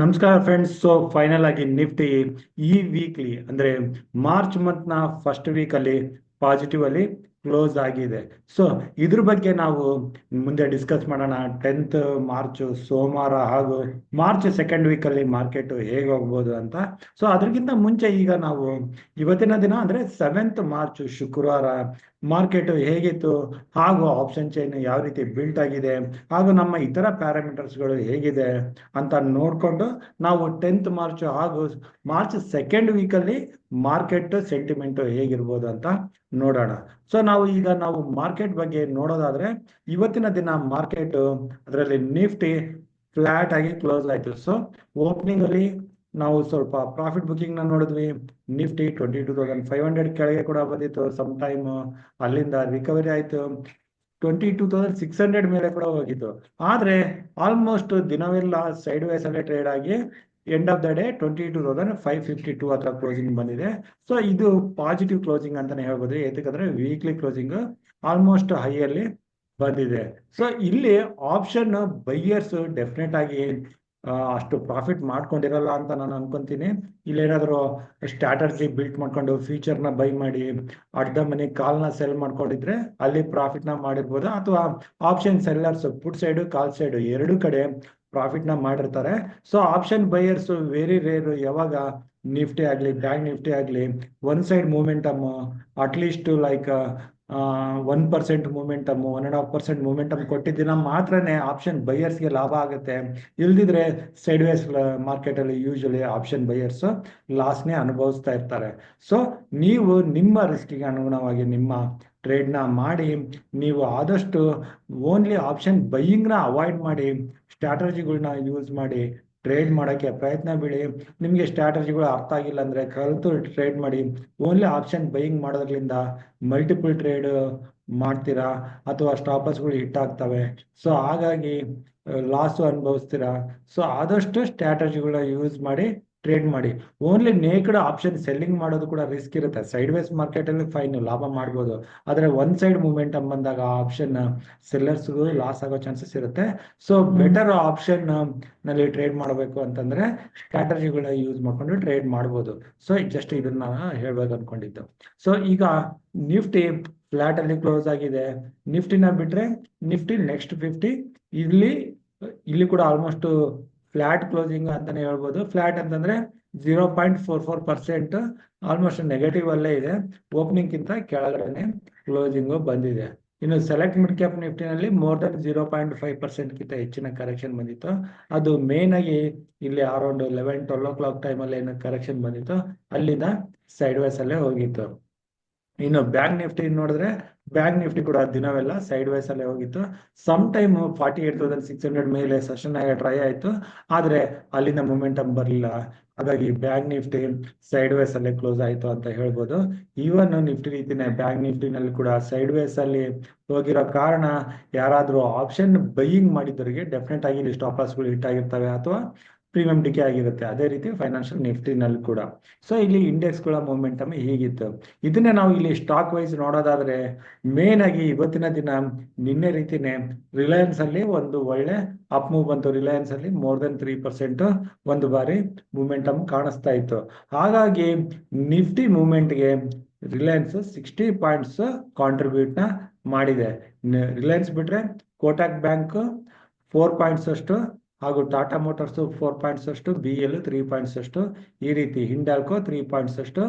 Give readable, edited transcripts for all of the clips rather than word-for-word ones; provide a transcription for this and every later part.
ನಮಸ್ಕಾರ friends. So final ಆಗಿ Nifty ಈ ವೀಕ್ಲಿ ಅಂದ್ರೆ ಮಾರ್ಚ್ ಮಂತ್ ನ ಫಸ್ಟ್ ವೀಕ್ ಅಲ್ಲಿ ಪಾಸಿಟಿವ್ ಅಲ್ಲಿ ಕ್ಲೋಸ್ ಆಗಿದೆ. ಸೊ ಇದ್ರ ಬಗ್ಗೆ ನಾವು ಮುಂದೆ ಡಿಸ್ಕಸ್ ಮಾಡೋಣ. 10th ಮಾರ್ಚ್ ಸೋಮವಾರ ಹಾಗೂ ಮಾರ್ಚ್ ಸೆಕೆಂಡ್ ವೀಕ್ ಅಲ್ಲಿ ಮಾರ್ಕೆಟ್ ಹೇಗೆ ಹೋಗ್ಬೋದು ಅಂತ. ಸೊ ಅದಕ್ಕಿಂತ ಮುಂಚೆ ಈಗ ನಾವು ಇವತ್ತಿನ ದಿನ ಅಂದ್ರೆ 7th ಮಾರ್ಚ್ ಶುಕ್ರವಾರ ಮಾರ್ಕೆಟ್ ಹೇಗಿತ್ತು ಹಾಗೂ ಆಪ್ಷನ್ ಚೈನ್ ಯಾವ ರೀತಿ ಬಿಲ್ಟ್ ಆಗಿದೆ ಹಾಗೂ ನಮ್ಮ ಇತರ ಪ್ಯಾರಾಮೀಟರ್ಸ್ಗಳು ಹೇಗಿದೆ ಅಂತ ನೋಡಿಕೊಂಡು ನಾವು 10th ಮಾರ್ಚ್ ಹಾಗೂ ಮಾರ್ಚ್ ಸೆಕೆಂಡ್ ವೀಕಲ್ಲಿ ಮಾರ್ಕೆಟ್ ಸೆಂಟಿಮೆಂಟ್ ಹೇಗಿರ್ಬೋದು ಅಂತ ನೋಡೋಣ. ಸೊ ನಾವು ಮಾರ್ಕೆಟ್ ಬಗ್ಗೆ ನೋಡೋದಾದ್ರೆ ಇವತ್ತಿನ ದಿನ ಮಾರ್ಕೆಟ್ ಅದರಲ್ಲಿ ನಿಫ್ಟಿ ಫ್ಲಾಟ್ ಆಗಿ ಕ್ಲೋಸ್ ಆಯ್ತು. ಸೊ ಓಪನಿಂಗ್ ಅಲ್ಲಿ ನಾವು ಸ್ವಲ್ಪ ಪ್ರಾಫಿಟ್ ಬುಕಿಂಗ್ ನ ನೋಡಿದ್ವಿ. ನಿಫ್ಟಿ 22,500 ಕೆಳಗೆ ಕೂಡ ಬಂದಿತ್ತು. ಸಮ್ ಟೈಮ್ ಅಲ್ಲಿಂದ ರಿಕವರಿ ಆಯ್ತು, 22,600 ಮೇಲೆ ಕೂಡ ಹೋಗಿತ್ತು. ಆದ್ರೆ ಆಲ್ಮೋಸ್ಟ್ ದಿನವೆಲ್ಲ ಸೈಡ್ ವೈಸ್ ಅಲ್ಲೇ ಟ್ರೇಡ್ ಆಗಿ ಎಂಡ್ ಆಫ್ ದ ಡೇ 22,552 ಹತ್ರ ಕ್ಲೋಸಿಂಗ್ ಬಂದಿದೆ. ಸೊ ಇದು ಪಾಸಿಟಿವ್ ಕ್ಲೋಸಿಂಗ್ ಅಂತಾನೆ ಹೇಳ್ಬೋದು. ಯಾಕಂದ್ರೆ ವೀಕ್ಲಿ ಕ್ಲೋಸಿಂಗ್ ಆಲ್ಮೋಸ್ಟ್ ಹೈ ಅಲ್ಲಿ ಬಂದಿದೆ. ಸೊ ಇಲ್ಲಿ ಆಪ್ಷನ್ ಬೈಯರ್ಸ್ ಡೆಫಿನೆಟ್ ಆಗಿ ಅಷ್ಟು ಪ್ರಾಫಿಟ್ ಮಾಡ್ಕೊಂಡಿರಲ್ಲ ಅಂತ ನಾನು ಅನ್ಕೊಂತೀನಿ. ಇಲ್ಲೇನಾದ್ರು ಸ್ಟ್ರಾಟರ್ಜಿ ಬಿಲ್ಟ್ ಮಾಡ್ಕೊಂಡು ಫ್ಯೂಚರ್ ನ ಬೈ ಮಾಡಿ ಅರ್ಧ ಮನಿ ಕಾಲ್ನ ಸೆಲ್ ಮಾಡ್ಕೊಂಡಿದ್ರೆ ಅಲ್ಲಿ ಪ್ರಾಫಿಟ್ ನ ಮಾಡಿರ್ಬೋದು. ಅಥವಾ option sellers put side call side ಎರಡು ಕಡೆ ಪ್ರಾಫಿಟ್ ನ ಮಾಡಿರ್ತಾರೆ. So option buyers very rare. ಯಾವಾಗ ನಿಫ್ಟಿ ಆಗ್ಲಿ ಬ್ಯಾಂಕ್ ನಿಫ್ಟಿ ಆಗ್ಲಿ one side momentum at least like 1% momentum 1.5% momentum ಕೊಟ್ಟಿದ್ದಿನ ಮಾತ್ರನೇ ಆಪ್ಷನ್ ಬೈಯರ್ಸ್ಗೆ ಲಾಭ ಆಗುತ್ತೆ. ಇಲ್ದಿದ್ರೆ ಸೈಡ್ ವೇಸ್ ಮಾರ್ಕೆಟ್ ಅಲ್ಲಿ ಯೂಶಲಿ ಆಪ್ಷನ್ ಬೈಯರ್ಸ್ ಲಾಸ್ನೇ ಅನುಭವಿಸ್ತಾ ಇರ್ತಾರೆ. ಸೊ ನೀವು ನಿಮ್ಮ ರಿಸ್ಕಿಗೆ ಅನುಗುಣವಾಗಿ ನಿಮ್ಮ ಟ್ರೇಡ್ ನ ಮಾಡಿ ನೀವು ಆದಷ್ಟು ಓನ್ಲಿ ಆಪ್ಷನ್ ಬೈಯಿಂಗ್ ನ ಅವಾಯ್ಡ್ ಮಾಡಿ ಸ್ಟ್ರಾಟಜಿಗಳನ್ನ ಯೂಸ್ ಮಾಡಿ ಟ್ರೇಡ್ ಮಾಡೋಕ್ಕೆ ಪ್ರಯತ್ನ ಬೀಳಿ. ನಿಮಗೆ ಸ್ಟ್ರಾಟಜಿಗಳು ಅರ್ಥ ಆಗಿಲ್ಲ ಅಂದ್ರೆ ಕಲಿತು ಟ್ರೇಡ್ ಮಾಡಿ. ಓನ್ಲಿ ಆಪ್ಷನ್ ಬೈಯಿಂಗ್ ಮಾಡೋದ್ರಿಂದ ಮಲ್ಟಿಪಲ್ ಟ್ರೇಡ್ ಮಾಡ್ತೀರಾ ಅಥವಾ ಸ್ಟಾಪರ್ಸ್ಗಳು ಹಿಟ್ ಆಗ್ತವೆ. ಸೊ ಹಾಗಾಗಿ ಲಾಸು ಅನುಭವಿಸ್ತೀರಾ. ಸೊ ಆದಷ್ಟು ಸ್ಟ್ರಾಟಜಿಗಳನ್ನ ಯೂಸ್ ಮಾಡಿ ಟ್ರೇಡ್ ಮಾಡಿ. ಓನ್ಲಿ ನೇಕಡ್ ಆಪ್ಷನ್ ಸೆಲ್ಲಿಂಗ್ ಮಾಡೋದು ಕೂಡ ರಿಸ್ಕ್ ಇರುತ್ತೆ. ಸೈಡ್ ವೇಸ್ ಮಾರ್ಕೆಟ್ ಅಲ್ಲಿ ಫೈನ್ ಲಾಭ ಮಾಡ್ಬೋದು, ಆದ್ರೆ ಒನ್ ಸೈಡ್ ಮೂಮೆಂಟಮ್ ಬಂದಾಗ ಆಪ್ಷನ್ ಸೆಲ್ಲರ್ಸ್ಗೂ ಲಾಸ್ ಆಗೋ ಚಾನ್ಸಸ್ ಇರುತ್ತೆ. ಸೊ ಬೆಟರ್ ಆಪ್ಷನ್ ನಲ್ಲಿ ಟ್ರೇಡ್ ಮಾಡಬೇಕು ಅಂತಂದ್ರೆ ಸ್ಟ್ರಾಟಜಿಗಳನ್ನ ಯೂಸ್ ಮಾಡ್ಕೊಂಡು ಟ್ರೇಡ್ ಮಾಡ್ಬೋದು. ಸೊ ಜಸ್ಟ್ ಇದನ್ನ ಹೇಳ್ಬೇಕು ಅನ್ಕೊಂಡಿದ್ದು. ಸೊ ಈಗ ನಿಫ್ಟಿ ಫ್ಲಾಟ್ ಅಲ್ಲಿ ಕ್ಲೋಸ್ ಆಗಿದೆ. ನಿಫ್ಟಿನ ಬಿಟ್ರೆ ನಿಫ್ಟಿ ನೆಕ್ಸ್ಟ್ 50 ಇಲ್ಲಿ ಇಲ್ಲಿ ಕೂಡ ಆಲ್ಮೋಸ್ಟ್ ಫ್ಲಾಟ್ ಕ್ಲೋಸಿಂಗ್ ಅಂತಾನೆ ಹೇಳ್ಬೋದು. ಫ್ಲಾಟ್ ಅಂತಂದ್ರೆ 0.44% ಆಲ್ಮೋಸ್ಟ್ ನೆಗೆಟಿವ್ ಅಲ್ಲೇ ಇದೆ. ಓಪನಿಂಗ್ ಗಿಂತ ಕೆಳಗಡೆ ಕ್ಲೋಸಿಂಗ್ ಬಂದಿದೆ. ಇನ್ನು ಸೆಲೆಕ್ಟ್ ಮಿಡ್ ಕ್ಯಾಪ್ ನಿಫ್ಟಿನಲ್ಲಿ ಮೋರ್ ದನ್ 0.5% ಗಿಂತ ಹೆಚ್ಚಿನ ಕರೆಕ್ಷನ್ ಬಂದಿತ್ತು. ಅದು ಮೇನ್ ಆಗಿ ಇಲ್ಲಿ ಅರೌಂಡ್ 11-12 ಟೈಮ್ ಅಲ್ಲಿ ಏನು ಕರೆಕ್ಷನ್ ಬಂದಿತ್ತು ಅಲ್ಲಿಂದ ಸೈಡ್ ವೈಸ್ ಅಲ್ಲೇ ಹೋಗಿತ್ತು. ಇನ್ನು ಬ್ಯಾಂಕ್ ನಿಫ್ಟಿ ನೋಡಿದ್ರೆ ಬ್ಯಾಂಕ್ ನಿಫ್ಟಿ ಕೂಡ ದಿನವೆಲ್ಲ ಸೈಡ್ ವೈಸ್ ಅಲ್ಲೇ ಹೋಗಿತ್ತು. ಸಮ್ ಟೈಮ್ 48,600 ಮೇಲೆ ಸೆಷನ್ ಆಗಿ ಟ್ರೈ ಆಯ್ತು, ಆದ್ರೆ ಅಲ್ಲಿಂದ ಮೂಮೆಂಟಮ್ ಬರಲಿಲ್ಲ. ಹಾಗಾಗಿ ಬ್ಯಾಂಕ್ ನಿಫ್ಟಿ ಸೈಡ್ ವೈಸ್ ಅಲ್ಲೇ ಕ್ಲೋಸ್ ಆಯ್ತು ಅಂತ ಹೇಳ್ಬೋದು. ಈವನ್ ನಿಫ್ಟಿ ರೀತಿನೇ ಬ್ಯಾಂಕ್ ನಿಫ್ಟಿನಲ್ಲಿ ಕೂಡ ಸೈಡ್ ವೈಸ್ ಅಲ್ಲಿ ಹೋಗಿರೋ ಕಾರಣ ಯಾರಾದ್ರೂ ಆಪ್ಷನ್ ಬೈಯಿಂಗ್ ಮಾಡಿದವರಿಗೆ ಡೆಫಿನೆಟ್ ಆಗಿ ಇಲ್ಲಿ ಸ್ಟಾಪ್ ಲಾಸ್ಗಳು ಹಿಟ್ ಆಗಿರ್ತವೆ ಅಥವಾ ಪ್ರೀಮಿಯಂ ಡಿಕೆ ಆಗಿರುತ್ತೆ. ಅದೇ ರೀತಿ ಫೈನಾನ್ಷಿಯಲ್ ನಿಫ್ಟಿನಲ್ಲಿ ಕೂಡ. ಸೊ ಇಲ್ಲಿ ಇಂಡೆಕ್ಸ್ಗಳ ಮೂಮೆಂಟಮ್ ಹೀಗಿತ್ತು. ಇದನ್ನೇ ನಾವು ಇಲ್ಲಿ ಸ್ಟಾಕ್ ವೈಸ್ ನೋಡೋದಾದ್ರೆ ಮೇನ್ ಆಗಿ ಇವತ್ತಿನ ದಿನ ನಿನ್ನೆ ರೀತಿನೇ ರಿಲಯನ್ಸ್ ಅಲ್ಲಿ ಒಂದು ಒಳ್ಳೆ ಅಪ್ ಮೂವ್ ಬಂತು. ರಿಲಯನ್ಸ್ ಅಲ್ಲಿ ಮೋರ್ ದನ್ 3% ಒಂದು ಬಾರಿ ಮೂಮೆಂಟಮ್ ಕಾಣಿಸ್ತಾ ಇತ್ತು. ಹಾಗಾಗಿ ನಿಫ್ಟಿ ಮೂವ್ಮೆಂಟ್ಗೆ ರಿಲಯನ್ಸ್ 60 ಪಾಯಿಂಟ್ಸ್ ಕಾಂಟ್ರಿಬ್ಯೂಟ್ ನ ಮಾಡಿದೆ. ರಿಲಯನ್ಸ್ ಬಿಟ್ರೆ ಕೋಟಕ್ ಬ್ಯಾಂಕ್ 4 ಪಾಯಿಂಟ್ಸ್ ಅಷ್ಟು ಹಾಗೂ ಟಾಟಾ ಮೋಟಾರ್ಸ್ 4 ಪಾಯಿಂಟ್ಸ್ ಅಷ್ಟು, BL 3 ಪಾಯಿಂಟ್ಸ್ ಅಷ್ಟು, ಈ ರೀತಿ ಹಿಂಡಾಲ್ಕೋ 3 ಪಾಯಿಂಟ್ಸ್ ಅಷ್ಟು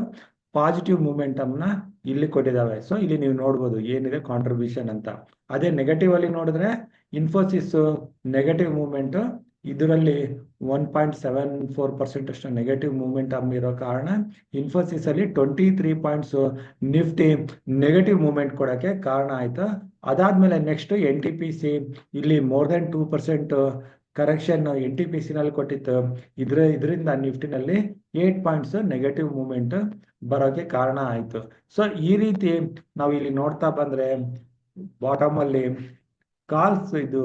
ಪಾಸಿಟಿವ್ ಮೂಮೆಂಟಮ್ ನ ಇಲ್ಲಿ ಕೊಟ್ಟಿದ್ದಾವೆ. ಸೊ ಇಲ್ಲಿ ನೀವು ನೋಡ್ಬೋದು ಏನಿದೆ ಕಾಂಟ್ರಿಬ್ಯೂಷನ್ ಅಂತ. ಅದೇ ನೆಗೆಟಿವ್ ಅಲ್ಲಿ ನೋಡಿದ್ರೆ ಇನ್ಫೋಸಿಸ್ ನೆಗೆಟಿವ್ ಮೂವ್ಮೆಂಟ್, ಇದರಲ್ಲಿ 1.74% ಅಷ್ಟು ನೆಗೆಟಿವ್ ಮೂವ್ಮೆಂಟಮ್ ಇರೋ ಕಾರಣ ಇನ್ಫೋಸಿಸ್ ಅಲ್ಲಿ 23 ಪಾಯಿಂಟ್ಸ್ ನಿಫ್ಟಿ ನೆಗೆಟಿವ್ ಮೂವ್ಮೆಂಟ್ ಕೊಡಕ್ಕೆ ಕಾರಣ ಆಯ್ತು. ಅದಾದ್ಮೇಲೆ ನೆಕ್ಸ್ಟ್ NTPC ಇಲ್ಲಿ ಮೋರ್ ದನ್ 2% ಕರೆಕ್ಷನ್ NTPC ನಲ್ಲಿ ಕೊಟ್ಟಿತ್ತು. ಇದರಿಂದ ನಿಫ್ಟಿನಲ್ಲಿ 8 ಪಾಯಿಂಟ್ಸ್ ನೆಗೆಟಿವ್ ಮೂವ್ಮೆಂಟ್ ಬರೋಕೆ ಕಾರಣ ಆಯ್ತು. ಸೊ ಈ ರೀತಿ ನಾವು ಇಲ್ಲಿ ನೋಡ್ತಾ ಬಂದ್ರೆ ಬಾಟಮ್ ಅಲ್ಲಿ ಕಾಲ್ಸ್ ಇದು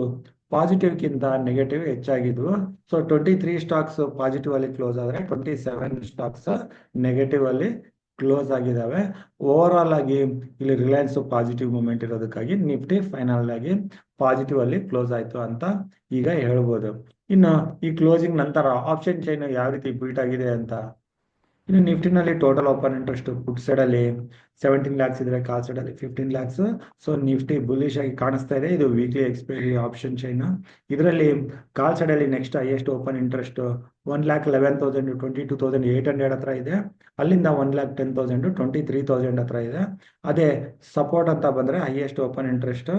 ಪಾಸಿಟಿವ್ ಗಿಂತ ನೆಗೆಟಿವ್ ಹೆಚ್ಚಾಗಿದ್ವು. ಸೊ 23 ಸ್ಟಾಕ್ಸ್ ಪಾಸಿಟಿವ್ ಅಲ್ಲಿ ಕ್ಲೋಸ್ ಆದ್ರೆ 27 ಸ್ಟಾಕ್ಸ್ ನೆಗೆಟಿವ್ ಅಲ್ಲಿ ಕ್ಲೋಸ್ ಆಗಿದ್ದಾವೆ. ಓವರ್ ಆಲ್ ಆಗಿ ಇಲ್ಲಿ ರಿಲಯನ್ಸ್ ಪಾಸಿಟಿವ್ ಮೂಮೆಂಟ್ ಇರೋದಕ್ಕಾಗಿ ನಿಫ್ಟಿ ಫೈನಲ್ ಆಗಿ ಪಾಸಿಟಿವ್ ಅಲ್ಲಿ ಕ್ಲೋಸ್ ಆಯ್ತು ಅಂತ ಈಗ ಹೇಳ್ಬೋದು. ಇನ್ನು ಈ ಕ್ಲೋಸಿಂಗ್ ನಂತರ ಆಪ್ಷನ್ ಚೈನ್ ಯಾವ ರೀತಿ ಬೀಟ್ ಆಗಿದೆ ಅಂತ, ಇನ್ನು ನಿಫ್ಟಿನಲ್ಲಿ total open interest put side ಅಲ್ಲಿ 17 lakhs ಇದ್ರೆ ಕಾಲ್ ಸೈಡ್ ಅಲ್ಲಿ 15 lakhs. ಸೊ ನಿಫ್ಟಿ ಬುಲಿಶ್ ಆಗಿ ಕಾಣಿಸ್ತಾ ಇದೆ. ಇದು ವೀಕ್ಲಿ ಎಕ್ಸ್ಪೈರಿ ಆಪ್ಷನ್ ಚೈನ್. ಇದರಲ್ಲಿ ಕಾಲ್ ಸೈಡ್ ಅಲ್ಲಿ ನೆಕ್ಸ್ಟ್ ಹೈಯೆಸ್ಟ್ ಓಪನ್ ಇಂಟ್ರೆಸ್ಟ್ 1,11,000 22,800 ಹತ್ರ ಇದೆ. ಅಲ್ಲಿಂದ 1,10,000 23,000 ಹತ್ರ ಇದೆ. ಅದೇ ಸಪೋರ್ಟ್ ಅಂತ ಬಂದ್ರೆ ಹೈಯೆಸ್ಟ್ ಓಪನ್ ಇಂಟ್ರೆಸ್ಟ್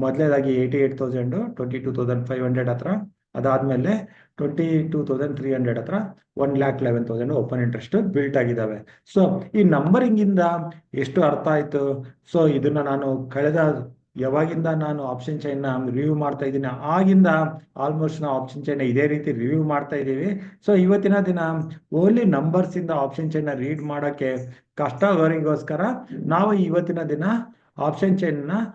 ಮೊದಲೇದಾಗಿ 88,000 22,500 ಹತ್ರ. ಅದಾದ್ಮೇಲೆ 22,300 ಹತ್ರ 1,11,000 ಓಪನ್ ಇಂಟ್ರೆಸ್ಟ್ ಬಿಲ್ಟ್ ಆಗಿದ್ದಾವೆ. ಸೊ ಈ ನಂಬರಿಂಗ್ ಇಂದ ಎಷ್ಟು ಅರ್ಥ ಆಯ್ತು? ಸೊ ಇದನ್ನ ನಾನು ಕಳೆದ ಯಾವಾಗಿಂದ ನಾನು ಆಪ್ಷನ್ ಚೈನ್ ನ ರಿವ್ಯೂ ಮಾಡ್ತಾ ಇದ್ದೀನಿ ಆಗಿಂದ ಆಲ್ಮೋಸ್ಟ್ ನಾವು ಆಪ್ಷನ್ ಚೈನ್ ಇದೇ ರೀತಿ ರಿವ್ಯೂ ಮಾಡ್ತಾ ಇದ್ದೀವಿ. ಸೊ ಇವತ್ತಿನ ದಿನ ಓನ್ಲಿ ನಂಬರ್ಸ್ ಇಂದ ಆಪ್ಷನ್ ಚೈನ್ ನ ರೀಡ್ ಮಾಡಕ್ಕೆ ಕಷ್ಟ ಆಗೋರಿಗೋಸ್ಕರ ನಾವು ಇವತ್ತಿನ ದಿನ ಆಪ್ಷನ್ ಚೈನ್ ನ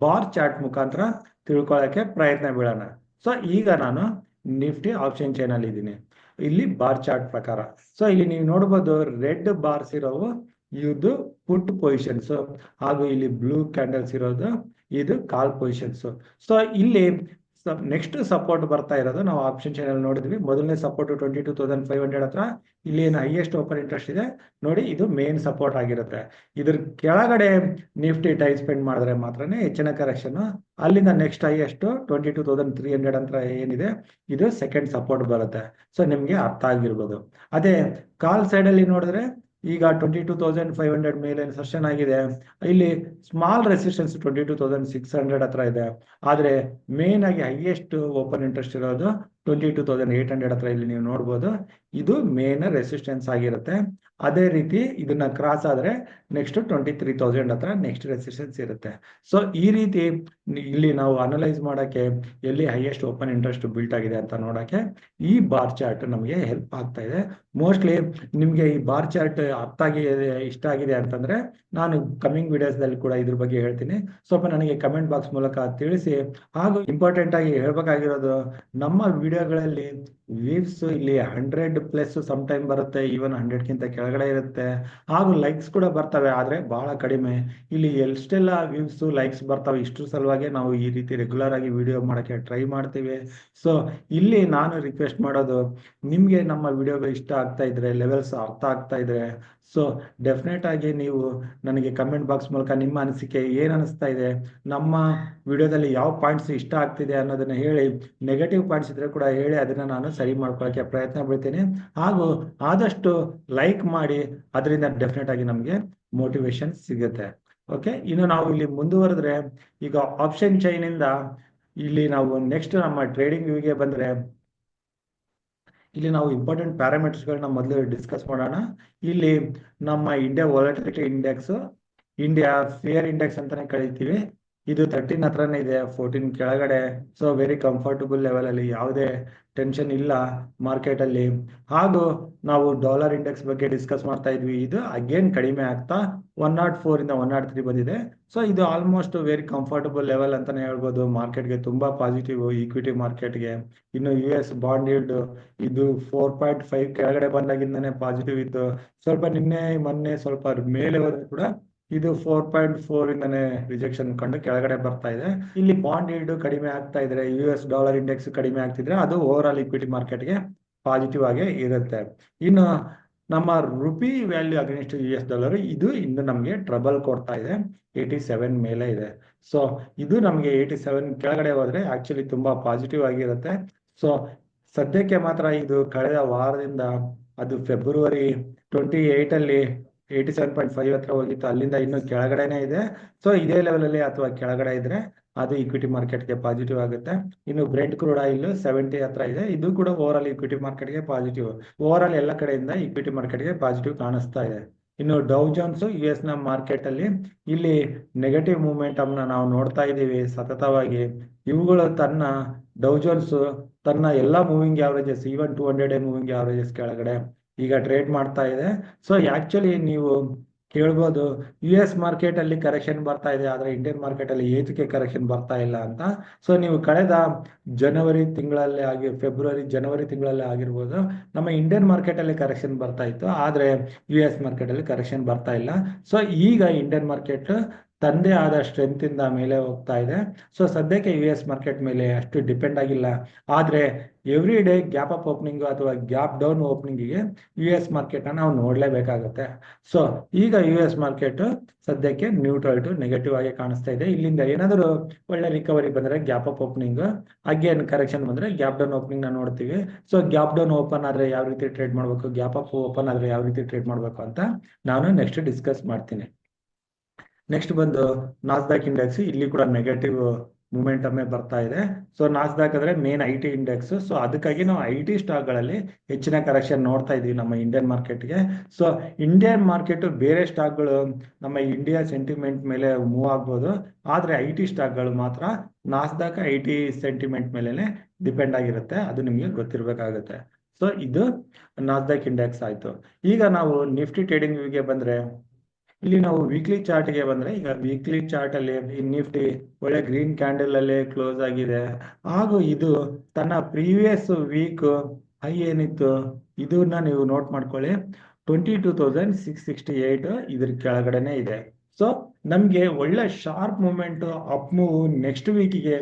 ಬಾರ್ ಚಾರ್ಟ್ ಮುಖಾಂತರ ತಿಳ್ಕೊಳ್ಳೋಕೆ ಪ್ರಯತ್ನ ಬೀಳೋಣ. ಸೊ ಈಗ ನಾನು ನಿಫ್ಟಿ ಆಪ್ಷನ್ ಚೈನ್ ಅಲ್ಲಿ ಇದ್ದೀನಿ. ಇಲ್ಲಿ ಬಾರ್ ಚಾರ್ಟ್ ಪ್ರಕಾರ ಸೊ ಇಲ್ಲಿ ನೀವು ನೋಡಬಹುದು ರೆಡ್ ಬಾರ್ಸ್ ಇರೋವು ಇದು ಪುಟ್ ಪೊಸಿಷನ್ಸ್, ಹಾಗೂ ಇಲ್ಲಿ ಬ್ಲೂ ಕ್ಯಾಂಡಲ್ಸ್ ಇರೋದು ಇದು ಕಾಲ್ ಪೊಸಿಷನ್ಸ್. ಸೊ ಇಲ್ಲಿ ನೆಕ್ಸ್ಟ್ ಸಪೋರ್ಟ್ ಬರ್ತಾ ಇರೋದು ನಾವು ಆಪ್ಷನ್ ಚೈನ್ ಅಲ್ಲಿ ನೋಡಿದ್ವಿ. ಮೊದಲನೇ ಸಪೋರ್ಟ್ 22,500 ಹತ್ರ. ಇಲ್ಲಿ ಏನು ಹೈಯೆಸ್ಟ್ ಓಪನ್ ಇಂಟ್ರೆಸ್ಟ್ ಇದೆ ನೋಡಿ, ಇದು ಮೇನ್ ಸಪೋರ್ಟ್ ಆಗಿರುತ್ತೆ. ಇದ್ರ ಕೆಳಗಡೆ ನಿಫ್ಟಿ ಟೈಮ್ ಸ್ಪೆಂಡ್ ಮಾಡಿದ್ರೆ ಮಾತ್ರನೇ ಹೆಚ್ಚಿನ ಕರೆಕ್ಷನ್. ಅಲ್ಲಿಂದ ನೆಕ್ಸ್ಟ್ ಹೈಯೆಸ್ಟ್ 22,300 ಅಂತ ಏನಿದೆ ಇದು ಸೆಕೆಂಡ್ ಸಪೋರ್ಟ್ ಬರುತ್ತೆ. ಸೊ ನಿಮ್ಗೆ ಅರ್ಥ ಆಗಿರ್ಬೋದು. ಅದೇ ಕಾಲ್ ಸೈಡ್ ಅಲ್ಲಿ ನೋಡಿದ್ರೆ ಈಗ 22,500 ಮೇಲೆ ಸೆಷನ್ ಆಗಿದೆ. ಇಲ್ಲಿ ಸ್ಮಾಲ್ ರೆಸಿಸ್ಟೆನ್ಸ್ 22,600 ಹತ್ರ ಇದೆ. ಆದ್ರೆ ಮೇನ್ ಆಗಿ ಹೈಯೆಸ್ಟ್ ಓಪನ್ ಇಂಟ್ರೆಸ್ಟ್ ಇರೋದು 22,800 ಹತ್ರ ಇಲ್ಲಿ ನೀವು ನೋಡ್ಬೋದು. ಇದು ಮೇನ್ ರೆಸಿಸ್ಟೆನ್ಸ್ ಆಗಿರುತ್ತೆ. ಅದೇ ರೀತಿ ಇದನ್ನ ಕ್ರಾಸ್ ಆದ್ರೆ ನೆಕ್ಸ್ಟ್ 23,000 ಹತ್ರ ನೆಕ್ಸ್ಟ್ ರೆಸಿಸ್ಟೆನ್ಸ್ ಇರುತ್ತೆ. ಸೊ ಈ ರೀತಿ ಇಲ್ಲಿ ನಾವು ಅನಲೈಸ್ ಮಾಡಕ್ಕೆ ಎಲ್ಲಿ ಹೈಯೆಸ್ಟ್ ಓಪನ್ ಇಂಟ್ರೆಸ್ಟ್ ಬಿಲ್ಟ್ ಆಗಿದೆ ಅಂತ ನೋಡಕ್ಕೆ ಈ ಬಾರ್ ಚಾರ್ಟ್ ನಮಗೆ ಹೆಲ್ಪ್ ಆಗ್ತಾ ಇದೆ. ಮೋಸ್ಟ್ಲಿ ನಿಮ್ಗೆ ಈ ಬಾರ್ ಚಾರ್ಟ್ ಅರ್ಥ ಆಗಿದೆ ಇಷ್ಟ ಆಗಿದೆ ಅಂತಂದ್ರೆ ನಾನು ಕಮಿಂಗ್ ವಿಡಿಯೋಸ್ ದಲ್ಲಿ ಕೂಡ ಇದ್ರ ಬಗ್ಗೆ ಹೇಳ್ತೀನಿ. ಸ್ವಲ್ಪ ನನಗೆ ಕಮೆಂಟ್ ಬಾಕ್ಸ್ ಮೂಲಕ ತಿಳಿಸಿ. ಹಾಗೂ ಇಂಪಾರ್ಟೆಂಟ್ ಆಗಿ ಹೇಳ್ಬೇಕಾಗಿರೋದು, ನಮ್ಮ ವಿಡಿಯೋಗಳಲ್ಲಿ ವ್ಯೂಸ್ ಇಲ್ಲಿ 100+ ಸಮ್ ಟೈಮ್ ಬರುತ್ತೆ, ಈವನ್ 100ಕ್ಕಿಂತ ಕೆಳಗಡೆ ಇರುತ್ತೆ. ಹಾಗೂ ಲೈಕ್ಸ್ ಕೂಡ ಬರ್ತವೆ, ಆದ್ರೆ ಬಹಳ ಕಡಿಮೆ. ಇಲ್ಲಿ ಎಷ್ಟೆಲ್ಲ ವ್ಯೂಸ್ ಲೈಕ್ಸ್ ಬರ್ತವೆ, ಇಷ್ಟು ಸಲುವಾಗಿ ನಾವು ಈ ರೀತಿ ರೆಗ್ಯುಲರ್ ಆಗಿ ವಿಡಿಯೋ ಮಾಡಕ್ಕೆ ಟ್ರೈ ಮಾಡ್ತೀವಿ. ಸೊ ಇಲ್ಲಿ ನಾನು ರಿಕ್ವೆಸ್ಟ್ ಮಾಡೋದು, ನಿಮ್ಗೆ ನಮ್ಮ ವಿಡಿಯೋಗಳು ಇಷ್ಟ ಆಗ್ತಾ ಇದ್ರೆ, ಲೆವೆಲ್ಸ್ ಅರ್ಥ ಆಗ್ತಾ ಇದ್ರೆ, ಸೊ ಡೆಫಿನೆಟ್ ಆಗಿ ನೀವು ನನಗೆ ಕಮೆಂಟ್ ಬಾಕ್ಸ್ ಮೂಲಕ ನಿಮ್ಮ ಅನಿಸಿಕೆ ಏನ್ ಅನಿಸ್ತಾ ಇದೆ, ನಮ್ಮ ವಿಡಿಯೋದಲ್ಲಿ ಯಾವ ಪಾಯಿಂಟ್ಸ್ ಇಷ್ಟ ಆಗ್ತಿದೆ ಅನ್ನೋದನ್ನ ಹೇಳಿ. ನೆಗೆಟಿವ್ ಪಾಯಿಂಟ್ಸ್ ಇದ್ರೆ ಕೂಡ ಹೇಳಿ, ಅದನ್ನ ನಾನು ಸರಿ ಮಾಡ್ಕೊಳ್ಳೋಕೆ ಪ್ರಯತ್ನ ಬೀಳ್ತೀನಿ. ಹಾಗೂ ಆದಷ್ಟು ಲೈಕ್ ಮಾಡಿ, ಅದರಿಂದ ಡೆಫಿನೆಟ್ ಆಗಿ ನಮ್ಗೆ ಮೋಟಿವೇಶನ್ ಸಿಗುತ್ತೆ. ಓಕೆ, ಇನ್ನು ನಾವು ಇಲ್ಲಿ ಮುಂದುವರೆದ್ರೆ ಈಗ ಆಪ್ಷನ್ ಚೈನ್ ಇಂದ ಇಲ್ಲಿ ನಾವು ನೆಕ್ಸ್ಟ್ ನಮ್ಮ ಟ್ರೇಡಿಂಗ್ ವ್ಯೂಗೆ ಬಂದ್ರೆ ಇಲ್ಲಿ ನಾವು ಇಂಪಾರ್ಟೆಂಟ್ ಪ್ಯಾರಾಮೀಟರ್ಸ್ ಗಳನ್ನ ಮೊದಲು ಡಿಸ್ಕಸ್ ಮಾಡೋಣ. ಇಲ್ಲಿ ನಮ್ಮ India volatility index, India fear index ಅಂತಾನೆ ಕರಿತೀವಿ. ಇದು 13 ಹತ್ರನೇ ಇದೆ, 14 ಕೆಳಗಡೆ. ಸೊ ವೆರಿ ಕಂಫರ್ಟಬಲ್ ಲೆವೆಲ್ ಅಲ್ಲಿ, ಯಾವುದೇ ಟೆನ್ಷನ್ ಇಲ್ಲ ಮಾರ್ಕೆಟ್ ಅಲ್ಲಿ. ಹಾಗೂ ನಾವು ಡಾಲರ್ ಇಂಡೆಕ್ಸ್ ಬಗ್ಗೆ ಡಿಸ್ಕಸ್ ಮಾಡ್ತಾ ಇದ್ವಿ. ಇದು ಅಗೇನ್ ಕಡಿಮೆ ಆಗ್ತಾ 104 ಇಂದ 103 ಬಂದಿದೆ. ಸೊ ಇದು ಆಲ್ಮೋಸ್ಟ್ ವೆರಿ ಕಂಫರ್ಟಬಲ್ ಲೆವೆಲ್ ಅಂತಾನೆ ಹೇಳ್ಬೋದು. ಮಾರ್ಕೆಟ್ಗೆ ತುಂಬಾ ಪಾಸಿಟಿವ್, ಈಕ್ವಿಟಿ ಮಾರ್ಕೆಟ್ಗೆ. ಇನ್ನು US ಬಾಂಡ್ ಯೀಲ್ಡ್ ಇದು 4.5 ಕೆಳಗಡೆ ಬಂದಾಗಿಂದಾನೆ ಪಾಸಿಟಿವ್ ಇತ್ತು. ಸ್ವಲ್ಪ ನಿನ್ನೆ ಮೊನ್ನೆ ಸ್ವಲ್ಪ ಮೇಲೆ ಹೋದ್ರೆ ಕೂಡ ಇದು 4.4 ಇಂದಾನೆ ರಿಜೆಕ್ಷನ್ ಕಂಡು ಕೆಳಗಡೆ ಬರ್ತಾ ಇದೆ. ಇಲ್ಲಿ ಬಾಂಡ್ ಯೀಲ್ಡ್ ಕಡಿಮೆ ಆಗ್ತಾ ಇದ್ರೆ, US ಡಾಲರ್ ಇಂಡೆಕ್ಸ್ ಕಡಿಮೆ ಆಗ್ತಿದ್ರೆ ಅದು ಓವರ್ ಆಲ್ ಈಕ್ವಿಟಿ ಮಾರ್ಕೆಟ್ಗೆ ಪಾಸಿಟಿವ್ ಆಗಿ ಇರುತ್ತೆ. ಇನ್ನು ನಮ್ಮ rupee value against US dollar ಇದು ಇನ್ನು ನಮಗೆ ಟ್ರಬಲ್ ಕೊಡ್ತಾ ಇದೆ, 87 ಮೇಲೆ ಇದೆ. ಸೊ ಇದು ನಮಗೆ 87 ಕೆಳಗಡೆ ಹೋದ್ರೆ ಆಕ್ಚುಲಿ ತುಂಬಾ ಪಾಸಿಟಿವ್ ಆಗಿರುತ್ತೆ. ಸೊ ಸದ್ಯಕ್ಕೆ ಮಾತ್ರ ಇದು ಕಳೆದ ವಾರದಿಂದ ಅದು ಫೆಬ್ರವರಿ 28 ಅಲ್ಲಿ 87.5 ಹತ್ರ ಹೋಗಿತ್ತು, ಅಲ್ಲಿಂದ ಇನ್ನು ಕೆಳಗಡೆನೆ ಇದೆ. ಸೊ ಇದೇ ಲೆವೆಲ್ ಅಲ್ಲಿ ಅಥವಾ ಕೆಳಗಡೆ ಇದ್ರೆ ಅದು ಈಕ್ವಿಟಿ ಮಾರ್ಕೆಟ್ಗೆ ಪಾಸಿಟಿವ್ ಆಗುತ್ತೆ. ಇನ್ನು ಬ್ರೆಂಟ್ ಕ್ರೂಡ್ ಆಯಿಲ್ 70 ಹತ್ರ ಇದೆ, ಇದು ಕೂಡ ಓವರ್ ಆಲ್ ಈಕ್ವಿಟಿ ಮಾರ್ಕೆಟ್ಗೆ ಪಾಸಿಟಿವ್. ಓವರ್ ಆಲ್ ಎಲ್ಲ ಕಡೆಯಿಂದ ಈಕ್ವಿಟಿ ಮಾರ್ಕೆಟ್ಗೆ ಪಾಸಿಟಿವ್ ಕಾಣಿಸ್ತಾ ಇದೆ. ಇನ್ನು ಡೌ ಜೋನ್ಸ್ US ನ ಮಾರ್ಕೆಟ್ ಅಲ್ಲಿ ಇಲ್ಲಿ ನೆಗೆಟಿವ್ ಮೂವ್ಮೆಂಟಮ್ ನಾವು ನೋಡ್ತಾ ಇದ್ದೀವಿ ಸತತವಾಗಿ. ಇವುಗಳು ತನ್ನ ಡೌ ಜೋನ್ಸ್ ತನ್ನ ಎಲ್ಲಾ moving averages, even 200 moving averages ಕೆಳಗಡೆ ಈಗ ಟ್ರೇಡ್ ಮಾಡ್ತಾ ಇದೆ. ಸೊ ಆಕ್ಚುಲಿ ನೀವು ಕೇಳ್ಬೋದು, ಯು ಎಸ್ ಮಾರ್ಕೆಟ್ ಅಲ್ಲಿ ಕರೆಕ್ಷನ್ ಬರ್ತಾ ಇದೆ ಆದ್ರೆ ಇಂಡಿಯನ್ ಮಾರ್ಕೆಟ್ ಅಲ್ಲಿ ಏತಕ್ಕೆ ಕರೆಕ್ಷನ್ ಬರ್ತಾ ಇಲ್ಲ ಅಂತ. ಸೊ ನೀವು ಕಳೆದ ಜನವರಿ ತಿಂಗಳಲ್ಲಿ ಫೆಬ್ರವರಿ ಜನವರಿ ತಿಂಗಳಲ್ಲಿ ಆಗಿರ್ಬೋದು, ನಮ್ಮ ಇಂಡಿಯನ್ ಮಾರ್ಕೆಟ್ ಅಲ್ಲಿ ಕರೆಕ್ಷನ್ ಬರ್ತಾ ಇತ್ತು ಆದ್ರೆ ಯು ಎಸ್ ಮಾರ್ಕೆಟ್ ಅಲ್ಲಿ ಕರೆಕ್ಷನ್ ಬರ್ತಾ ಇಲ್ಲ. ಸೊ ಈಗ ಇಂಡಿಯನ್ ಮಾರ್ಕೆಟ್ ತಂದೆ ಆದ ಸ್ಟ್ರೆಂತ್ ಇಂದ ಮೇಲೆ ಹೋಗ್ತಾ ಇದೆ. ಸೊ ಸದ್ಯಕ್ಕೆ ಯು ಎಸ್ ಮಾರ್ಕೆಟ್ ಮೇಲೆ ಅಷ್ಟು ಡಿಪೆಂಡ್ ಆಗಿಲ್ಲ, ಆದ್ರೆ every day gap up opening ಅಥವಾ ಗ್ಯಾಪ್ ಡೌನ್ ಓಪನಿಂಗಿಗೆ ಯು ಎಸ್ ಮಾರ್ಕೆಟ್ ನಾವು ನೋಡ್ಲೇಬೇಕಾಗುತ್ತೆ. ಸೊ ಈಗ ಯು ಎಸ್ ಮಾರ್ಕೆಟ್ ಸದ್ಯಕ್ಕೆ ನ್ಯೂಟ್ರಲ್ ಟು ನೆಗೆಟಿವ್ ಆಗಿ ಕಾಣಿಸ್ತಾ ಇದೆ. ಇಲ್ಲಿಂದ ಏನಾದರೂ ಒಳ್ಳೆ ರಿಕವರಿ ಬಂದ್ರೆ gap up opening, again correction ಬಂದ್ರೆ ಗ್ಯಾಪ್ ಡೌನ್ ಓಪನಿಂಗ್ ನ ನೋಡ್ತೀವಿ. ಸೊ ಗ್ಯಾಪ್ ಡೌನ್ ಓಪನ್ ಆದ್ರೆ ಯಾವ ರೀತಿ ಟ್ರೇಡ್ ಮಾಡಬೇಕು, ಗ್ಯಾಪ್ ಅಪ್ ಓಪನ್ ಆದ್ರೆ ಯಾವ ರೀತಿ ಟ್ರೇಡ್ ಮಾಡಬೇಕು ಅಂತ ನಾನು ನೆಕ್ಸ್ಟ್ ಡಿಸ್ಕಸ್ ಮಾಡ್ತೀನಿ. ನೆಕ್ಸ್ಟ್ ಬಂದು ನಾಸ್ಡಾಕ್ ಇಂಡೆಕ್ಸ್, ಇಲ್ಲಿ ಕೂಡ ನೆಗೆಟಿವ್ ಮೂಮೆಂಟಮೇ ಬರ್ತಾ ಇದೆ. ಸೊ ನಾಸ್ಡಾಕ್ ಅಂದ್ರೆ main I T index. So ಅದಕ್ಕಾಗಿ ನಾವು ಐ ಟಿ ಸ್ಟಾಕ್ಗಳಲ್ಲಿ ಹೆಚ್ಚಿನ ಕರೆಕ್ಷನ್ ನೋಡ್ತಾ ಇದೀವಿ ನಮ್ಮ ಇಂಡಿಯನ್ ಮಾರ್ಕೆಟ್ಗೆ. ಸೊ ಇಂಡಿಯನ್ ಮಾರ್ಕೆಟ್ ಬೇರೆ ಸ್ಟಾಕ್ಗಳು ನಮ್ಮ ಇಂಡಿಯಾ ಸೆಂಟಿಮೆಂಟ್ ಮೇಲೆ ಮೂವ್ ಆಗ್ಬೋದು, ಆದ್ರೆ ಐ ಟಿ ಸ್ಟಾಕ್ಗಳು ಮಾತ್ರ ನಾಸ್ಡಾಕ್ ಐ ಟಿ ಸೆಂಟಿಮೆಂಟ್ ಮೇಲೆನೆ ಡಿಪೆಂಡ್ ಆಗಿರುತ್ತೆ, ಅದು ನಿಮಗೆ ಗೊತ್ತಿರಬೇಕಾಗುತ್ತೆ. ಸೊ ಇದು ನಾಸ್ಡಾಕ್ ಇಂಡೆಕ್ಸ್ ಆಯ್ತು. ಈಗ ನಾವು ನಿಫ್ಟಿ ಟ್ರೇಡಿಂಗ್ ಗೆ ಬಂದ್ರೆ, ಇಲ್ಲಿ ನಾವು ವೀಕ್ಲಿ ಚಾರ್ಟ್ ಗೆ ಬಂದ್ರೆ, ಈಗ ವೀಕ್ಲಿ ಚಾರ್ಟ್ ಅಲ್ಲಿ ಈ ನಿಫ್ಟಿ ಒಳ್ಳೆ ಗ್ರೀನ್ ಕ್ಯಾಂಡಲ್ ಅಲ್ಲಿ ಕ್ಲೋಸ್ ಆಗಿದೆ. ಹಾಗೂ ಇದು ತನ್ನ ಪ್ರೀವಿಯಸ್ ವೀಕ್ ಹೈ ಏನಿತ್ತು ಇದನ್ನ ನೀವು ನೋಟ್ ಮಾಡ್ಕೊಳ್ಳಿ, 22,668 ಇದ್ರ ಕೆಳಗಡೆನೆ ಇದೆ. ಸೊ ನಮ್ಗೆ ಒಳ್ಳೆ sharp movement up move next ವೀಕಿಗೆ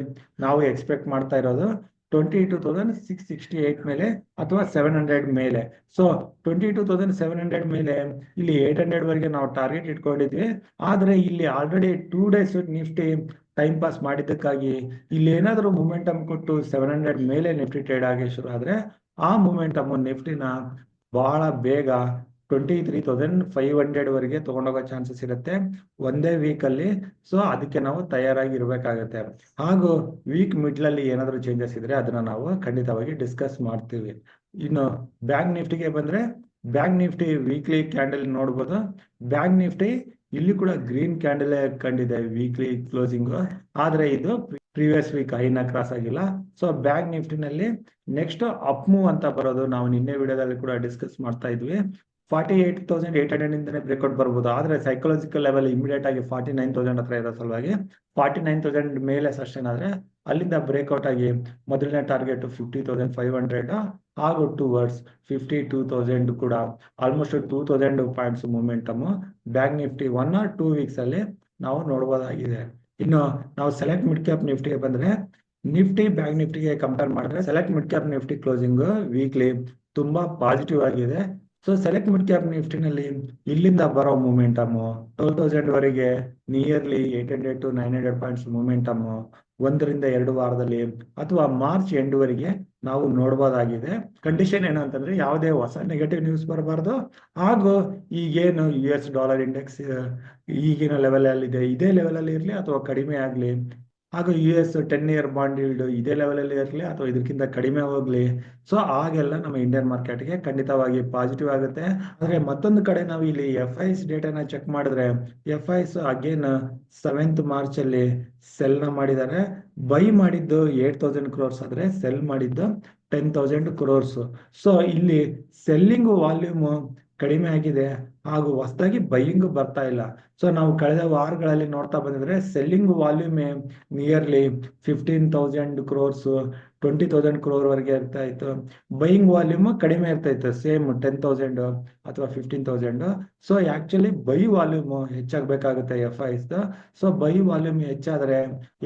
ನಾವು ಎಕ್ಸ್ಪೆಕ್ಟ್ ಮಾಡ್ತಾ ಇರೋದು 22,668 ಮೇಲೆ ಅಥವಾ 700 ಮೇಲೆ. ಸೊ 22,700 ಮೇಲೆ ಇಲ್ಲಿ 800 ವರೆಗೆ ನಾವು ಟಾರ್ಗೆಟ್ ಇಟ್ಕೊಂಡಿದ್ವಿ, ಆದ್ರೆ ಇಲ್ಲಿ already 2 days Nifty time pass ಮಾಡಿದ್ದಕ್ಕಾಗಿ ಇಲ್ಲಿ ಏನಾದರೂ ಮೂಮೆಂಟಮ್ ಕೊಟ್ಟು 700 ಮೇಲೆ ನಿಫ್ಟಿ ಟ್ರೇಡ್ ಆಗಿ ಶುರು ಆದ್ರೆ ಆ ಮೂಮೆಂಟಮ್ ನಿಫ್ಟಿನ ಬಹಳ ಬೇಗ 23,500 ವರೆಗೆ ತಗೊಂಡೋಗೋ ಚಾನ್ಸಸ್ ಇರುತ್ತೆ ಒಂದೇ ವೀಕ್ ಅಲ್ಲಿ. ಸೊ ಅದಕ್ಕೆ ನಾವು ತಯಾರಾಗಿ ಇರ್ಬೇಕಾಗತ್ತೆ. ಹಾಗೂ ವೀಕ್ ಮಿಡ್ಲ್ ಅಲ್ಲಿ ಏನಾದ್ರು ಚೇಂಜಸ್ ಇದ್ರೆ ಅದನ್ನ ನಾವು ಖಂಡಿತವಾಗಿ ಡಿಸ್ಕಸ್ ಮಾಡ್ತೀವಿ. ಇನ್ನು ಬ್ಯಾಂಕ್ ನಿಫ್ಟಿಗೆ ಬಂದ್ರೆ, ಬ್ಯಾಂಕ್ ನಿಫ್ಟಿ ವೀಕ್ಲಿ ಕ್ಯಾಂಡಲ್ ನೋಡ್ಬೋದು. ಬ್ಯಾಂಕ್ ನಿಫ್ಟಿ ಇಲ್ಲಿ ಕೂಡ ಗ್ರೀನ್ ಕ್ಯಾಂಡಲ್ ಕಂಡಿದೆ ವೀಕ್ಲಿ ಕ್ಲೋಸಿಂಗ್, ಆದ್ರೆ ಇದು ಪ್ರೀವಿಯಸ್ ವೀಕ್ ಹೈನ ಕ್ರಾಸ್ ಆಗಿಲ್ಲ. ಸೊ ಬ್ಯಾಂಕ್ ನಿಫ್ಟಿನಲ್ಲಿ ನೆಕ್ಸ್ಟ್ ಅಪ್ ಮೂವ್ ಅಂತ ಬರೋದು ನಾವು ನಿನ್ನೆ ವಿಡಿಯೋದಲ್ಲಿ ಕೂಡ ಡಿಸ್ಕಸ್ ಮಾಡ್ತಾ ಇದ್ವಿ. 48,800 ಇಂದನೇ ಬ್ರೇಕ್ಔಟ್ ಬರ್ಬೋದು, ಆದ್ರೆ ಸೈಕಾಲಜಿಕಲ್ ಲೆವೆಲ್ ಇಮಿಡಿಯೇಟ್ ಆಗಿ 49,000 ಹತ್ರ ಇರೋ ಸಲುವಾಗಿ 49,000 ಮೇಲೆ ಸಸ್ಟೈನ್ ಆದ್ರೆ ಅಲ್ಲಿಂದ ಬ್ರೇಕ್ಔಟ್ ಆಗಿ ಮೊದಲನೇ ಟಾರ್ಗೆಟ್ 50,500 ಹಾಗೂ ಟುವರ್ಡ್ಸ್ 52,000 ಕೂಡ almost 2,000 points momentum bank Nifty 1 or 2 weeks ಅಲ್ಲಿ ನಾವು ನೋಡಬಹುದಾಗಿದೆ. ಇನ್ನು ನಾವು ಸೆಲೆಕ್ಟ್ ಮಿಡ್ ಕ್ಯಾಪ್ ನಿಫ್ಟಿಗೆ ಬಂದ್ರೆ, ನಿಫ್ಟಿ ಬ್ಯಾಂಕ್ ನಿಫ್ಟಿಗೆ ಕಂಪೇರ್ ಮಾಡಿದ್ರೆ select mid cap Nifty closing weekly ತುಂಬಾ ಪಾಸಿಟಿವ್ ಆಗಿದೆ. ಸೊ ಸೆಲೆಕ್ಟ್ ಮಿಡ್ ಕ್ಯಾಪ್ ನಿಫ್ಟಿನಲ್ಲಿ ಇಲ್ಲಿಂದ ಬರೋ ಮೂಮೆಂಟಮ್ 12,000 ವರೆಗೆ ನಿಯರ್ಲಿ 800 to 900 ಪಾಯಿಂಟ್ಸ್ ಮೂಮೆಂಟಮ್ 1 ರಿಂದ 2 ವಾರದಲ್ಲಿ ಅಥವಾ ಮಾರ್ಚ್ ಎಂಡ್ ವರೆಗೆ ನಾವು ನೋಡಬಹುದಾಗಿದೆ. ಕಂಡೀಷನ್ ಏನಂತಂದ್ರೆ ಯಾವುದೇ ಹೊಸ ನೆಗೆಟಿವ್ ನ್ಯೂಸ್ ಬರಬಾರ್ದು, ಹಾಗೂ ಈಗೇನು ಯು ಎಸ್ ಡಾಲರ್ ಇಂಡೆಕ್ಸ್ ಈಗಿನ ಲೆವೆಲ್ ಅಲ್ಲಿ ಇದೆ ಇದೇ ಲೆವೆಲ್ ಅಲ್ಲಿ ಇರ್ಲಿ ಅಥವಾ ಕಡಿಮೆ ಆಗ್ಲಿ, ಹಾಗೂ U S 10 year bond yield ಇದೇ ಲೆವೆಲ್ ಅಲ್ಲಿ ಇರಲಿ ಅಥವಾ ಇದಕ್ಕಿಂತ ಕಡಿಮೆ ಹೋಗ್ಲಿ. ಸೊ ಆಗೆಲ್ಲ ನಮ್ಮ ಇಂಡಿಯನ್ ಮಾರ್ಕೆಟ್ಗೆ ಖಂಡಿತವಾಗಿ ಪಾಸಿಟಿವ್ ಆಗುತ್ತೆ. ಆದ್ರೆ ಮತ್ತೊಂದು ಕಡೆ ನಾವು ಇಲ್ಲಿ ಎಫ್ ಐಸ್ ಡೇಟಾನ ಚೆಕ್ ಮಾಡಿದ್ರೆ, F ice again 7th March ಅಲ್ಲಿ ಸೆಲ್ ನ ಮಾಡಿದ್ದಾರೆ. ಬೈ ಮಾಡಿದ್ದು 8,000 crores ಆದ್ರೆ ಸೆಲ್ ಮಾಡಿದ್ದು 10,000 crores. ಸೊ ಇಲ್ಲಿ ಸೆಲ್ಲಿಂಗ್ ವಾಲ್ಯೂಮ್ ಕಡಿಮೆ ಆಗಿದೆ ಹಾಗೂ ಹೊಸದಾಗಿ ಬೈಯಿಂಗ್ ಬರ್ತಾ ಇಲ್ಲ. ಸೊ ನಾವು ಕಳೆದ ವಾರಗಳಲ್ಲಿ ನೋಡ್ತಾ ಬಂದಿದ್ರೆ selling volume nearly 15,000 crores 20,000 crore ವರೆಗೆ ಇರ್ತಾ ಇತ್ತು. ಬೈಯಿಂಗ್ ವಾಲ್ಯೂಮ್ ಕಡಿಮೆ ಇರ್ತಾ ಇತ್ತು, ಸೇಮ್ 10,000 ಅಥವಾ 15,000. ಸೊ ಆಕ್ಚುಲಿ ಬೈ ವಾಲ್ಯೂಮ್ ಹೆಚ್ಚಾಗಬೇಕಾಗುತ್ತೆ F Is. So buy volume ಹೆಚ್ಚಾದ್ರೆ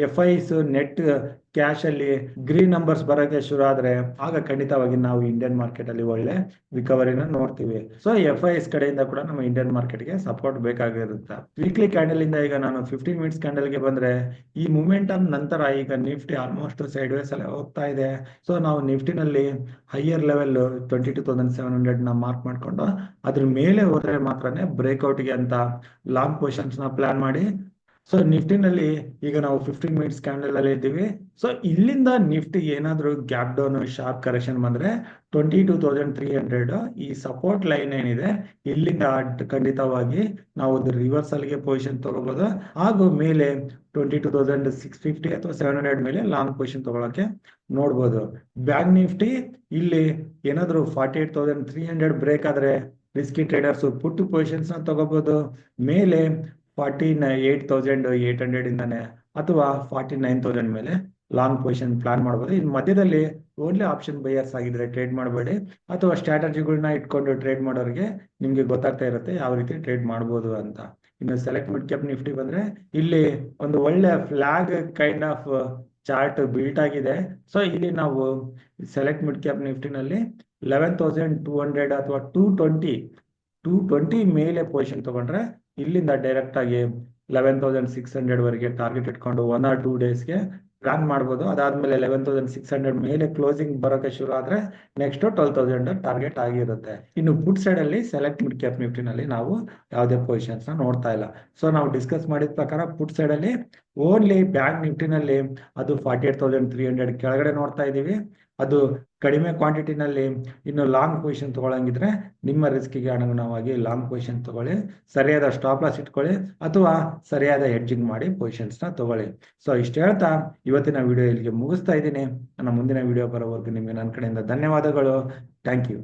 ಎಫ್ ಐಸ್ ನೆಟ್ ಕ್ಯಾಶ್ ಅಲ್ಲಿ ಗ್ರೀನ್ ನಂಬರ್ಸ್ ಬರೋಕೆ ಶುರು ಆದ್ರೆ ಆಗ ಖಂಡಿತವಾಗಿ ನಾವು ಇಂಡಿಯನ್ ಮಾರ್ಕೆಟ್ ಅಲ್ಲಿ ಒಳ್ಳೆ ರಿಕವರಿನ ನೋಡ್ತೀವಿ. ಸೊ ಎಫ್ ಐಸ್ ಕಡೆಯಿಂದ ಕೂಡ ನಮ್ಮ ಇಂಡಿಯನ್ ಮಾರ್ಕೆಟ್ ಗೆ ಸಪೋರ್ಟ್ ಬೇಕಾಗಿರುತ್ತೆ. ವೀಕ್ಲಿ ಕ್ಯಾಂಡಲ್ ಇಂದ ಈಗ ನಾನು 15 ಮಿನಿಟ್ಸ್ ಕ್ಯಾಂಡಲ್ ಗೆ ಬಂದ್ರೆ, ಈ ಮೂಮೆಂಟಮ್ ನಂತರ ಈಗ ನಿಫ್ಟಿ ಆಲ್ಮೋಸ್ಟ್ ಸೈಡ್ ವೇಸ್ ಅಲ್ಲಿ ಹೋಗ್ತಾ ಇದೆ. ಸೊ ನಾವು ನಿಫ್ಟಿನಲ್ಲಿ ಹೈಯರ್ ಲೆವೆಲ್ 22,700 ನ ಮಾರ್ಕ್ ಮಾಡ್ಕೊಂಡು ಅದ್ರ ಮೇಲೆ ಹೋದ್ರೆ ಮಾತ್ರನೇ ಬ್ರೇಕ್ಔಟ್ ಗೆ ಅಂತ ಲಾಂಗ್ ಪೊಸಿಷನ್ಸ್ ನ ಪ್ಲಾನ್ ಮಾಡಿ. ಸೊ ನಿಫ್ಟಿನಲ್ಲಿ ಈಗ ನಾವು 15 ಮಿನಿಟ್ಸ್ ಕ್ಯಾಂಡಲ್ ಅಲ್ಲಿ ಇದ್ದೀವಿ. ಸೊ ಇಲ್ಲಿಂದ ನಿಫ್ಟಿ ಏನಾದ್ರು ಗ್ಯಾಪ್ ಡೌನ್ ಶಾರ್ಪ್ ಕರೆಕ್ಷನ್ ಬಂದ್ರೆ 22,300 ಈ ಸಪೋರ್ಟ್ ಲೈನ್ ಏನಿದೆ ಇಲ್ಲಿಂದ ಖಂಡಿತವಾಗಿ ನಾವು ರಿವರ್ಸಲ್ ಗೆ ಪೊಸಿಷನ್ ತಗೋಬಹುದು, ಹಾಗೂ ಮೇಲೆ 22,650 ಅಥವಾ 700 ಮೇಲೆ ಲಾಂಗ್ ಪೊಸಿಷನ್ ತಗೊಳಕ್ಕೆ ನೋಡ್ಬೋದು. ಬ್ಯಾಂಕ್ ನಿಫ್ಟಿ ಇಲ್ಲಿ ಏನಾದ್ರು 48,300 ಬ್ರೇಕ್ ಆದ್ರೆ ರಿಸ್ಕಿ ಟ್ರೇಡರ್ಸ್ ಪುಟ್ ಪೊಸಿಷನ್ಸ್ ನ ತಗೋಬಹುದು ಮೇಲೆ 48,800 ಇಂದಾನೆ ಅಥವಾ 49,000 ಮೇಲೆ ಲಾಂಗ್ ಪೊಸಿಷನ್ ಪ್ಲಾನ್ ಮಾಡಬಹುದು. ಇನ್ ಮಧ್ಯದಲ್ಲಿ ಓನ್ಲಿ ಆಪ್ಷನ್ ಬೈಯರ್ಸ್ ಆಗಿದ್ರೆ ಟ್ರೇಡ್ ಮಾಡಬೇಡಿ, ಅಥವಾ ಸ್ಟ್ರಾಟಜಿಗಳನ್ನ ಇಟ್ಕೊಂಡು ಟ್ರೇಡ್ ಮಾಡೋರಿಗೆ ನಿಮ್ಗೆ ಗೊತ್ತಾಗ್ತಾ ಇರುತ್ತೆ ಯಾವ ರೀತಿ ಟ್ರೇಡ್ ಮಾಡ್ಬೋದು ಅಂತ. ಇನ್ನು ಸೆಲೆಕ್ಟ್ ಮಿಡ್ ಕ್ಯಾಪ್ ನಿಫ್ಟಿ ಬಂದ್ರೆ ಇಲ್ಲಿ ಒಂದು ಒಳ್ಳೆ flag kind of chart built ಆಗಿದೆ. ಸೊ ಇಲ್ಲಿ ನಾವು ಸೆಲೆಕ್ಟ್ ಮಿಡ್ ಕ್ಯಾಪ್ ನಿಫ್ಟಿನಲ್ಲಿ 11,200 ಅಥವಾ 220 ಮೇಲೆ ಪೊಸಿಷನ್ ತಗೊಂಡ್ರೆ ಇಲ್ಲಿಂದ ಡೈರೆಕ್ಟ್ ಆಗಿ 11,600 ವರೆಗೆ ಟಾರ್ಗೆಟ್ ಇಟ್ಕೊಂಡು 1 or 2 ಡೇಸ್ಗೆ ಪ್ಲಾನ್ ಮಾಡ್ಬೋದು. ಅದಾದ್ಮೇಲೆ 11,600 ಮೇಲೆ ಕ್ಲೋಸಿಂಗ್ ಬರೋಕೆ ಶುರು ಆದ್ರೆ ನೆಕ್ಸ್ಟ್ 12,000 ಟಾರ್ಗೆಟ್ ಆಗಿರುತ್ತೆ. ಇನ್ನು ಪುಟ್ ಸೈಡ್ ಅಲ್ಲಿ ಸೆಲೆಕ್ಟ್ ಮಿಡ್ ಕ್ಯಾಪ್ ನಿಫ್ಟಿನಲ್ಲಿ ನಾವು ಯಾವುದೇ ಪೊಸಿಷನ್ಸ್ ನ ನೋಡ್ತಾ ಇಲ್ಲ. ಸೊ ನಾವು ಡಿಸ್ಕಸ್ ಮಾಡಿದ ಪ್ರಕಾರ ಪುಟ್ ಸೈಡ್ ಅಲ್ಲಿ ಓನ್ಲಿ ಬ್ಯಾಂಕ್ ನಿಫ್ಟಿನಲ್ಲಿ ಅದು 48,300 ಕೆಳಗಡೆ ನೋಡ್ತಾ ಇದೀವಿ. ಅದು ಕಡಿಮೆ ಕ್ವಾಂಟಿಟಿನಲ್ಲಿ ಇನ್ನು ಲಾಂಗ್ ಪೊಸಿಷನ್ ತಗೊಳಂಗಿದ್ರೆ ನಿಮ್ಮ ರಿಸ್ಕಿಗೆ ಅನುಗುಣವಾಗಿ ಲಾಂಗ್ ಪೊಸಿಷನ್ ತಗೊಳ್ಳಿ, ಸರಿಯಾದ ಸ್ಟಾಪ್ ಲಾಸ್ ಇಟ್ಕೊಳ್ಳಿ ಅಥವಾ ಸರಿಯಾದ ಹೆಡ್ಜಿಂಗ್ ಮಾಡಿ ಪೊಸಿಷನ್ಸ್ ನ ತಗೊಳ್ಳಿ. ಸೊ ಇಷ್ಟು ಹೇಳ್ತಾ ಇವತ್ತಿನ ವಿಡಿಯೋ ಇಲ್ಲಿಗೆ ಮುಗಿಸ್ತಾ ಇದ್ದೀನಿ. ನನ್ನ ಮುಂದಿನ ವಿಡಿಯೋ ಬರೋವರೆಗೂ ನಿಮಗೆ ನನ್ನ ಕಡೆಯಿಂದ ಧನ್ಯವಾದಗಳು. Thank you.